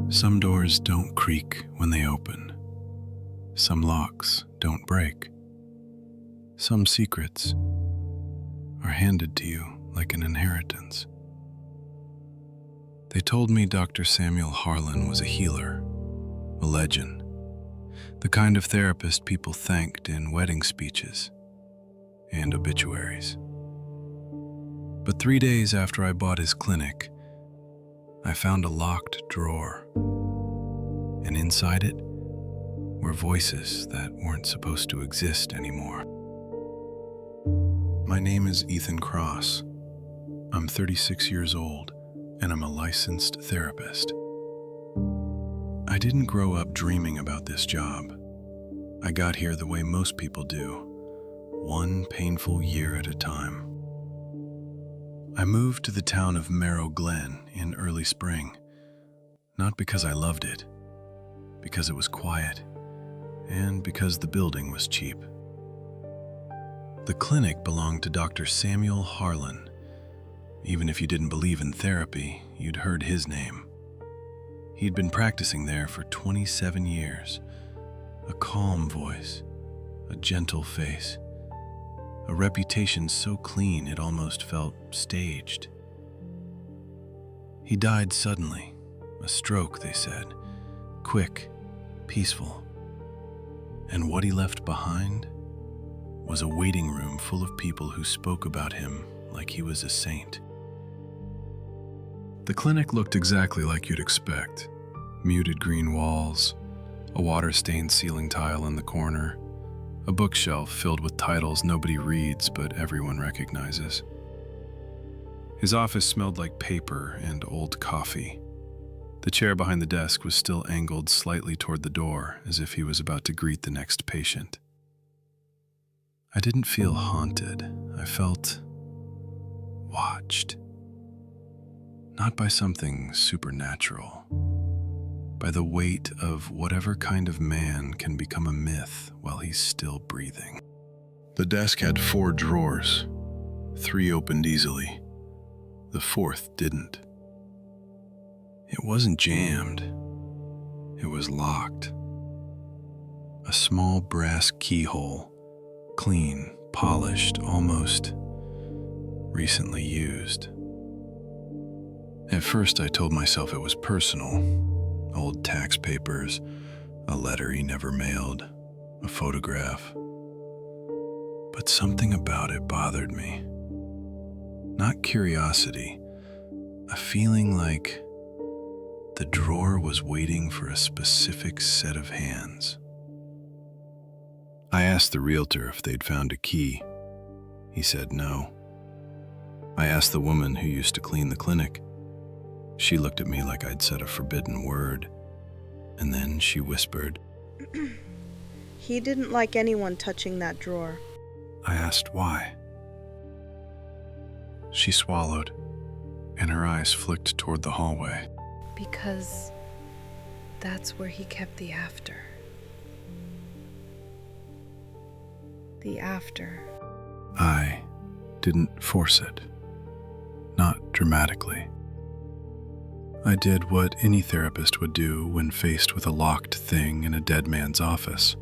Some doors don't creak when they open. Some locks don't break. Some secrets are handed to you like an inheritance. They told me Dr. Samuel Harlan was a healer, a legend, the kind of therapist people thanked in wedding speeches and obituaries. But 3 days after I bought his clinic, I found a locked drawer, and inside it were voices that weren't supposed to exist anymore. My name is Ethan Cross. I'm 36 years old, and I'm a licensed therapist. I didn't grow up dreaming about this job. I got here the way most people do, one painful year at a time. I moved to the town of Merrow Glen in early spring, not because I loved it, because it was quiet, and because the building was cheap. The clinic belonged to Dr. Samuel Harlan. Even if you didn't believe in therapy, you'd heard his name. He'd been practicing there for 27 years. A calm voice, a gentle face, a reputation so clean it almost felt staged. He died suddenly, a stroke, they said, quick, peaceful. And what he left behind was a waiting room full of people who spoke about him like he was a saint. The clinic looked exactly like you'd expect. Muted green walls, a water-stained ceiling tile in the corner, a bookshelf filled with titles nobody reads but everyone recognizes. His office smelled like paper and old coffee. The chair behind the desk was still angled slightly toward the door, as if he was about to greet the next patient. I didn't feel haunted. I felt watched. Not by something supernatural, by the weight of whatever kind of man can become a myth while he's still breathing. The desk had 4 drawers. 3 opened easily. The 4th didn't. It wasn't jammed. It was locked. A small brass keyhole, clean, polished, almost recently used. At first I told myself it was personal. Old tax papers, a letter he never mailed, a photograph. But something about it bothered me. Not curiosity, a feeling like the drawer was waiting for a specific set of hands. I asked the realtor if they'd found a key. He said no. I asked the woman who used to clean the clinic. She looked at me like I'd said a forbidden word, and then she whispered, He didn't like anyone touching that drawer. I asked why. She swallowed, and her eyes flicked toward the hallway. Because that's where he kept the after. The after. I didn't force it. Not dramatically. I did what any therapist would do when faced with a locked thing in a dead man's office.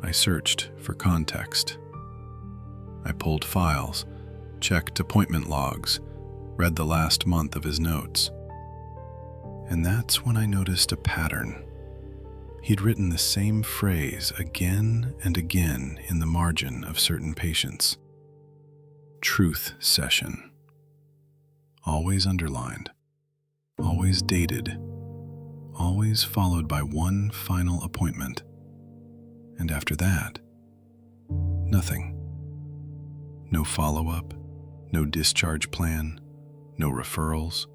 I searched for context. I pulled files, checked appointment logs, read the last month of his notes. And that's when I noticed a pattern. He'd written the same phrase again and again in the margin of certain patients. Truth session. Always underlined. Always dated, always followed by one final appointment. And after that, nothing. No follow-up, no discharge plan, no referrals,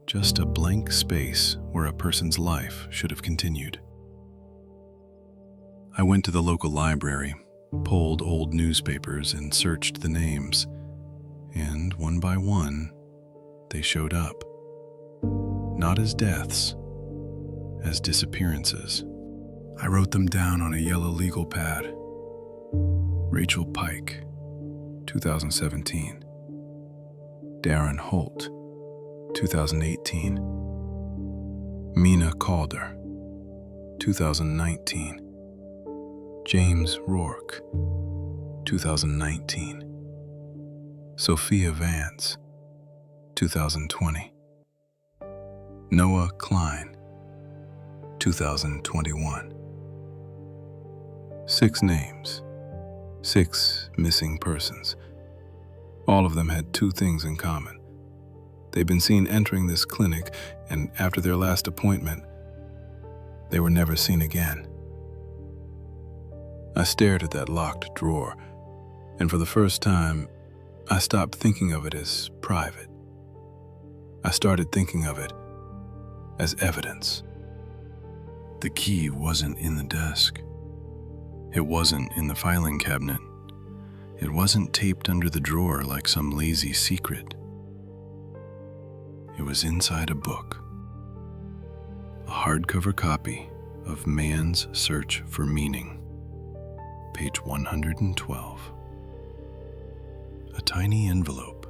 just a blank space where a person's life should have continued. I went to the local library, pulled old newspapers and searched the names, and one by one, they showed up. Not as deaths, as disappearances. I wrote them down on a yellow legal pad. Rachel Pike, 2017. Darren Holt, 2018. Mina Calder, 2019. James Rourke, 2019. Sophia Vance, 2020. Noah Klein, 2021. 6 names, 6 missing persons. All of them had 2 things in common. They'd been seen entering this clinic, and after their last appointment, they were never seen again. I stared at that locked drawer, and for the first time, I stopped thinking of it as private. I started thinking of it as evidence. The key wasn't in the desk. It wasn't in the filing cabinet. It wasn't taped under the drawer like some lazy secret. It was inside a book. A hardcover copy of Man's Search for Meaning. Page 112. A tiny envelope,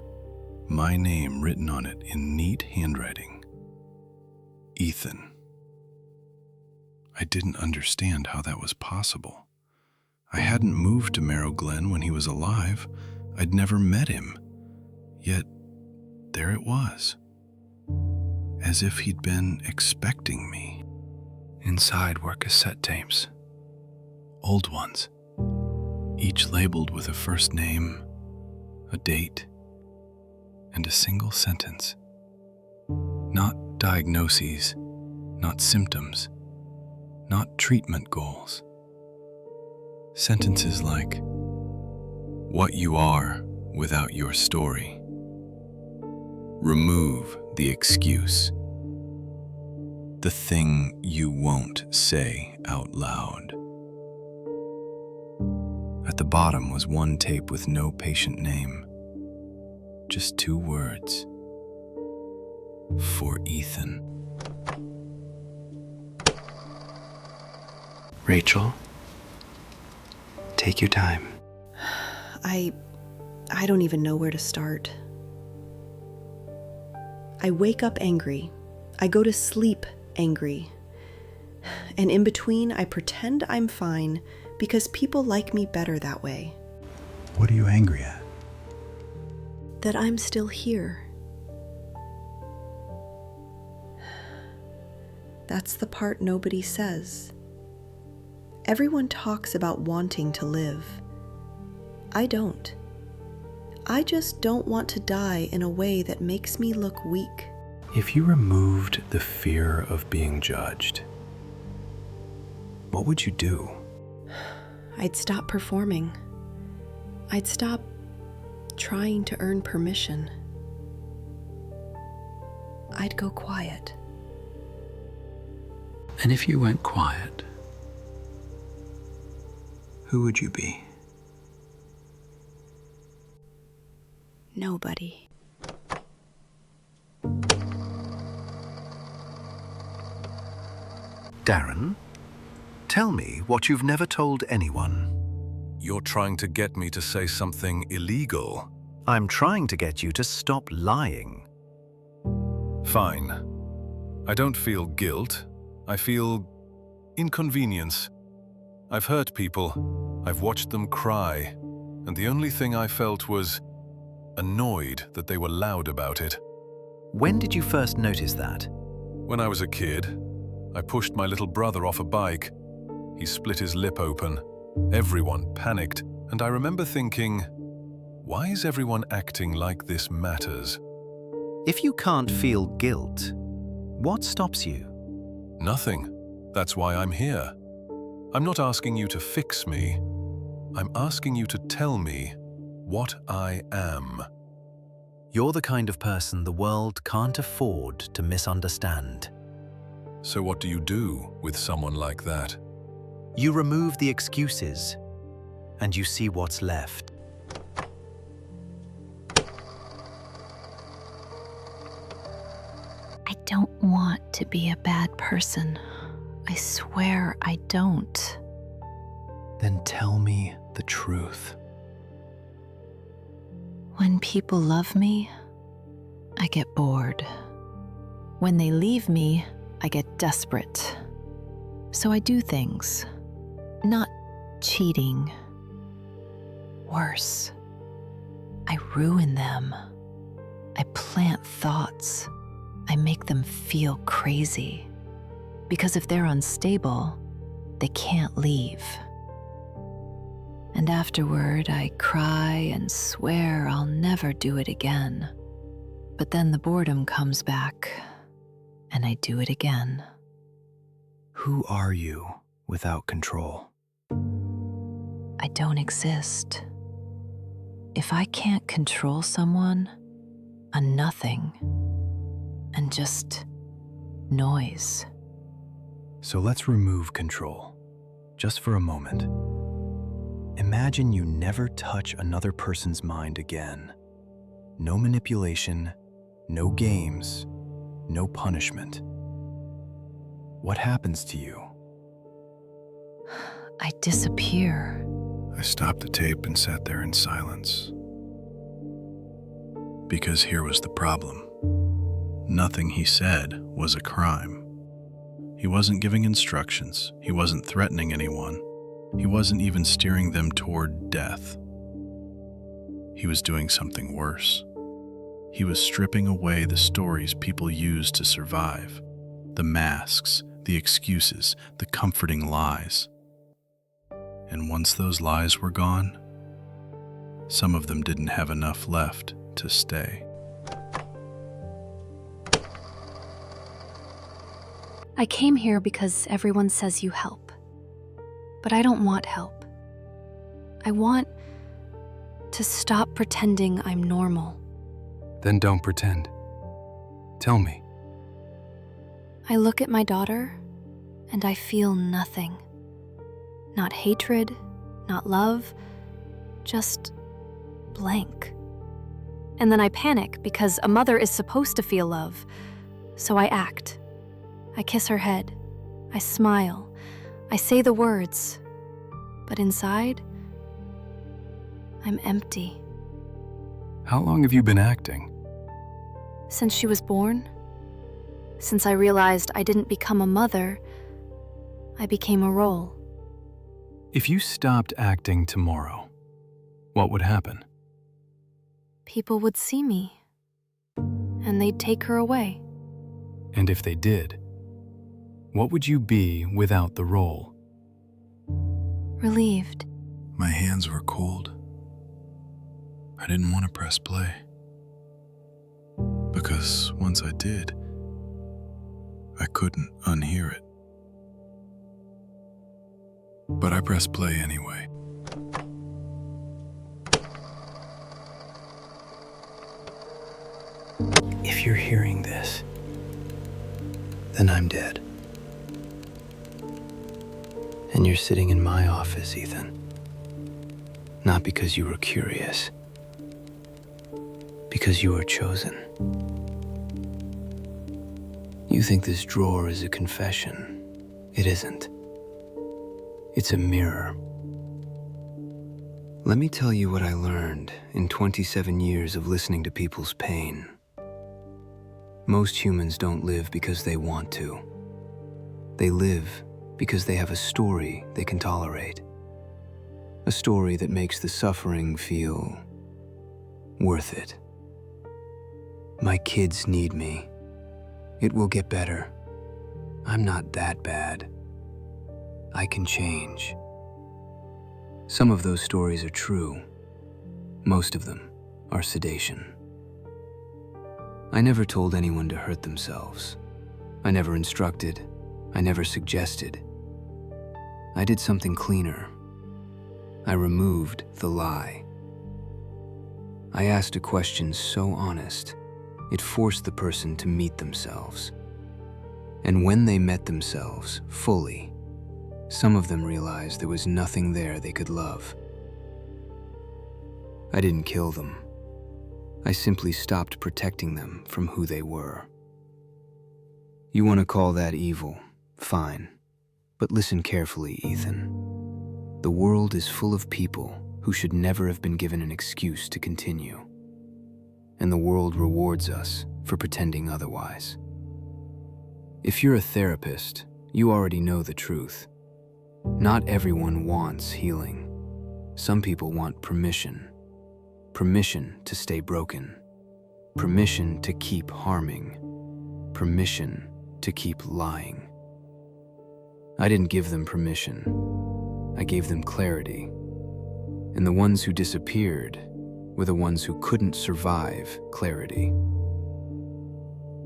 my name written on it in neat handwriting. Ethan. I didn't understand how that was possible. I hadn't moved to Merrow Glen when he was alive. I'd never met him. Yet, there it was. As if he'd been expecting me. Inside were cassette tapes. Old ones. Each labeled with a first name, a date, and a single sentence. Not diagnoses, not symptoms, not treatment goals. Sentences like, what you are without your story. Remove the excuse. The thing you won't say out loud. At the bottom was one tape with no patient name. Just 2 words. For Ethan. Rachel, take your time. I don't even know where to start. I wake up angry. I go to sleep angry. And in between, I pretend I'm fine because people like me better that way. What are you angry at? That I'm still here. That's the part nobody says. Everyone talks about wanting to live. I don't. I just don't want to die in a way that makes me look weak. If you removed the fear of being judged, what would you do? I'd stop performing. I'd stop trying to earn permission. I'd go quiet. And if you went quiet, who would you be? Nobody. Darren, tell me what you've never told anyone. You're trying to get me to say something illegal. I'm trying to get you to stop lying. Fine. I don't feel guilt. I feel inconvenience. I've hurt people. I've watched them cry. And the only thing I felt was annoyed that they were loud about it. When did you first notice that? When I was a kid, I pushed my little brother off a bike. He split his lip open. Everyone panicked, and I remember thinking, why is everyone acting like this matters? If you can't feel guilt, what stops you? Nothing. That's why I'm here. I'm not asking you to fix me. I'm asking you to tell me what I am. You're the kind of person the world can't afford to misunderstand. So what do you do with someone like that? You remove the excuses, and you see what's left. I don't want to be a bad person. I swear I don't. Then tell me the truth. When people love me, I get bored. When they leave me, I get desperate. So I do things. Not cheating. Worse. I ruin them. I plant thoughts. I make them feel crazy. Because if they're unstable, they can't leave. And afterward, I cry and swear I'll never do it again. But then the boredom comes back, and I do it again. Who are you without control? I don't exist. If I can't control someone, a nothing, and just noise. So let's remove control, just for a moment. Imagine you never touch another person's mind again. No manipulation, no games, no punishment. What happens to you? I disappear. I stopped the tape and sat there in silence. Because here was the problem. Nothing he said was a crime. He wasn't giving instructions. He wasn't threatening anyone. He wasn't even steering them toward death. He was doing something worse. He was stripping away the stories people used to survive, the masks, the excuses, the comforting lies. And once those lies were gone, some of them didn't have enough left to stay. I came here because everyone says you help. But I don't want help. I want to stop pretending I'm normal. Then don't pretend. Tell me. I look at my daughter and I feel nothing. Not hatred, not love, just blank. And then I panic because a mother is supposed to feel love. So I act. I kiss her head. I smile. I say the words. But inside, I'm empty. How long have you been acting? Since she was born, since I realized I didn't become a mother, I became a role. If you stopped acting tomorrow, what would happen? People would see me, and they'd take her away. And if they did, what would you be without the role? Relieved. My hands were cold. I didn't want to press play. Because once I did, I couldn't unhear it. But I pressed play anyway. If you're hearing this, then I'm dead. And you're sitting in my office, Ethan. Not because you were curious, because you were chosen. You think this drawer is a confession. It isn't. It's a mirror. Let me tell you what I learned in 27 years of listening to people's pain. Most humans don't live because they want to. They live because they have a story they can tolerate. A story that makes the suffering feel worth it. My kids need me. It will get better. I'm not that bad. I can change. Some of those stories are true. Most of them are sedation. I never told anyone to hurt themselves. I never instructed. I never suggested. I did something cleaner. I removed the lie. I asked a question so honest, it forced the person to meet themselves. And when they met themselves fully, some of them realized there was nothing there they could love. I didn't kill them. I simply stopped protecting them from who they were. You want to call that evil? Fine. But listen carefully, Ethan. The world is full of people who should never have been given an excuse to continue. And the world rewards us for pretending otherwise. If you're a therapist, you already know the truth. Not everyone wants healing. Some people want permission. Permission to stay broken. Permission to keep harming. Permission to keep lying. I didn't give them permission. I gave them clarity. And the ones who disappeared were the ones who couldn't survive clarity.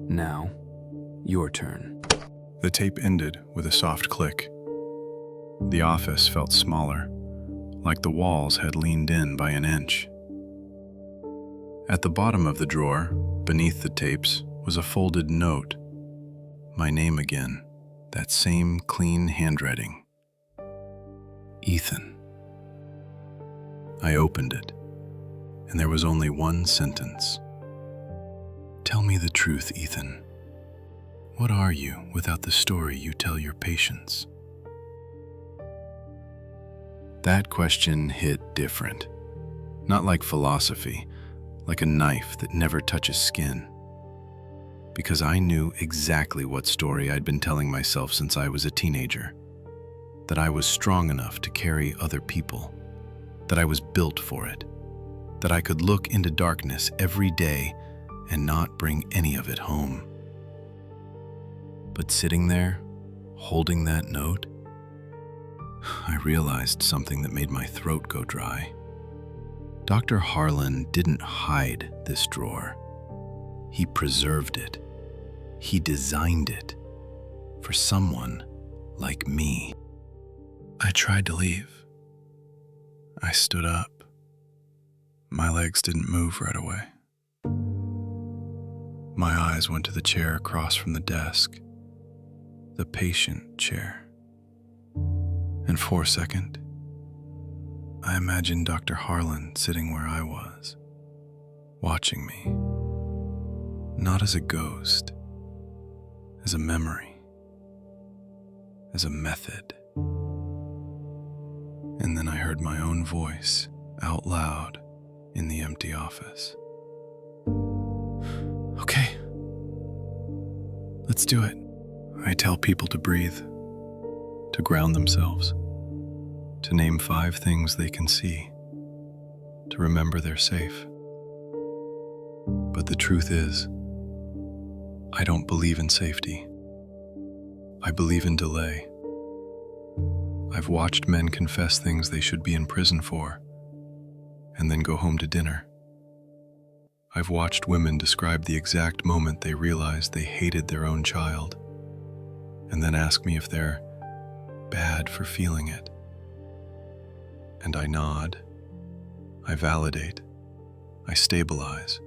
Now, your turn. The tape ended with a soft click. The office felt smaller, like the walls had leaned in by an inch. At the bottom of the drawer, beneath the tapes, was a folded note. My name again, that same clean handwriting. Ethan. I opened it, and there was only one sentence. Tell me the truth, Ethan. What are you without the story you tell your patients? That question hit different. Not like philosophy, like a knife that never touches skin. Because I knew exactly what story I'd been telling myself since I was a teenager. That I was strong enough to carry other people. That I was built for it. That I could look into darkness every day and not bring any of it home. But sitting there, holding that note, I realized something that made my throat go dry. Dr. Harlan didn't hide this drawer. He preserved it. He designed it for someone like me. I tried to leave. I stood up. My legs didn't move right away. My eyes went to the chair across from the desk, the patient chair. And for a second, I imagined Dr. Harlan sitting where I was, watching me, not as a ghost, as a memory, as a method. And then I heard my own voice out loud in the empty office. Okay, let's do it. I tell people to breathe, to ground themselves, to name 5 things they can see, to remember they're safe. But the truth is, I don't believe in safety. I believe in delay. I've watched men confess things they should be in prison for, and then go home to dinner. I've watched women describe the exact moment they realized they hated their own child, and then ask me if they're bad for feeling it. And I nod, I validate, I stabilize,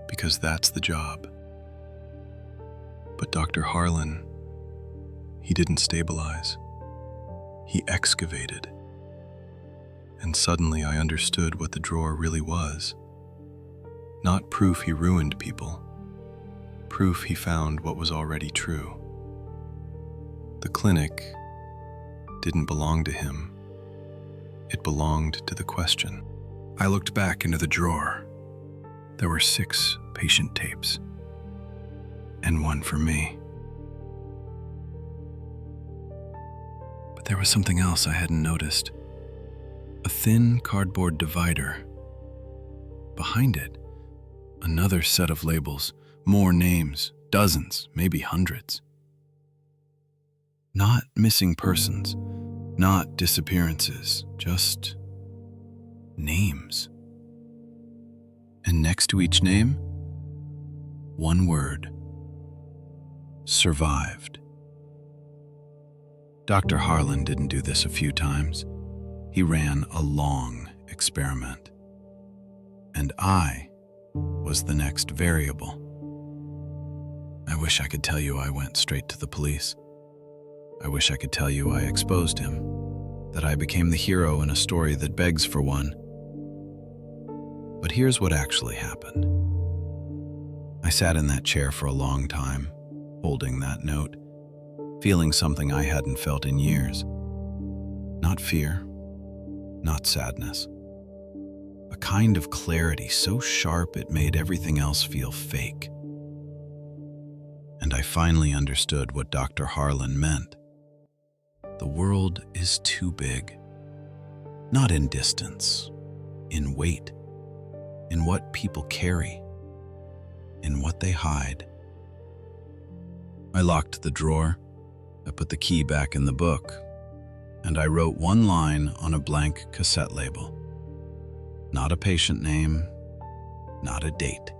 because that's the job. But Dr. Harlan, he didn't stabilize. He excavated. And suddenly I understood what the drawer really was. Not proof he ruined people, proof he found what was already true. The clinic didn't belong to him. It belonged to the question. I looked back into the drawer. There were 6 patient tapes, and one for me. But there was something else I hadn't noticed. A thin cardboard divider. Behind it, another set of labels, more names, dozens, maybe hundreds. Not missing persons, not disappearances, just names. And next to each name, one word: survived. Dr. Harlan didn't do this a few times. He ran a long experiment. And I was the next variable. I wish I could tell you I went straight to the police. I wish I could tell you I exposed him, that I became the hero in a story that begs for one. But here's what actually happened. I sat in that chair for a long time, holding that note, feeling something I hadn't felt in years. Not fear, not sadness. A kind of clarity so sharp it made everything else feel fake. and I finally understood what Dr. Harlan meant. The world is too big. Not in distance, in weight, in what people carry, in what they hide. I locked the drawer, I put the key back in the book, and I wrote one line on a blank cassette label. Not a patient name, not a date.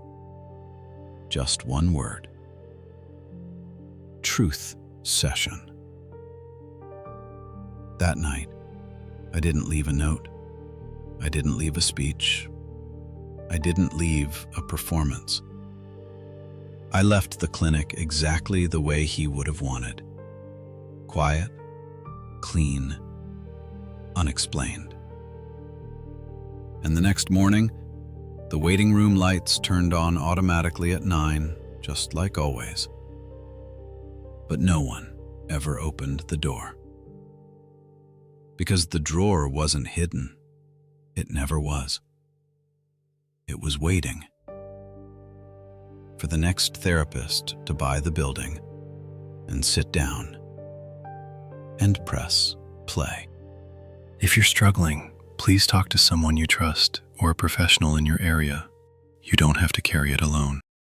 Just one word. Truth session. That night, I didn't leave a note. I didn't leave a speech. I didn't leave a performance. I left the clinic exactly the way he would have wanted. Quiet, clean, unexplained. And the next morning, the waiting room lights turned on automatically at 9, just like always. But no one ever opened the door. Because the drawer wasn't hidden. It never was. It was waiting for the next therapist to buy the building and sit down and press play. If you're struggling, please talk to someone you trust or a professional in your area. You don't have to carry it alone.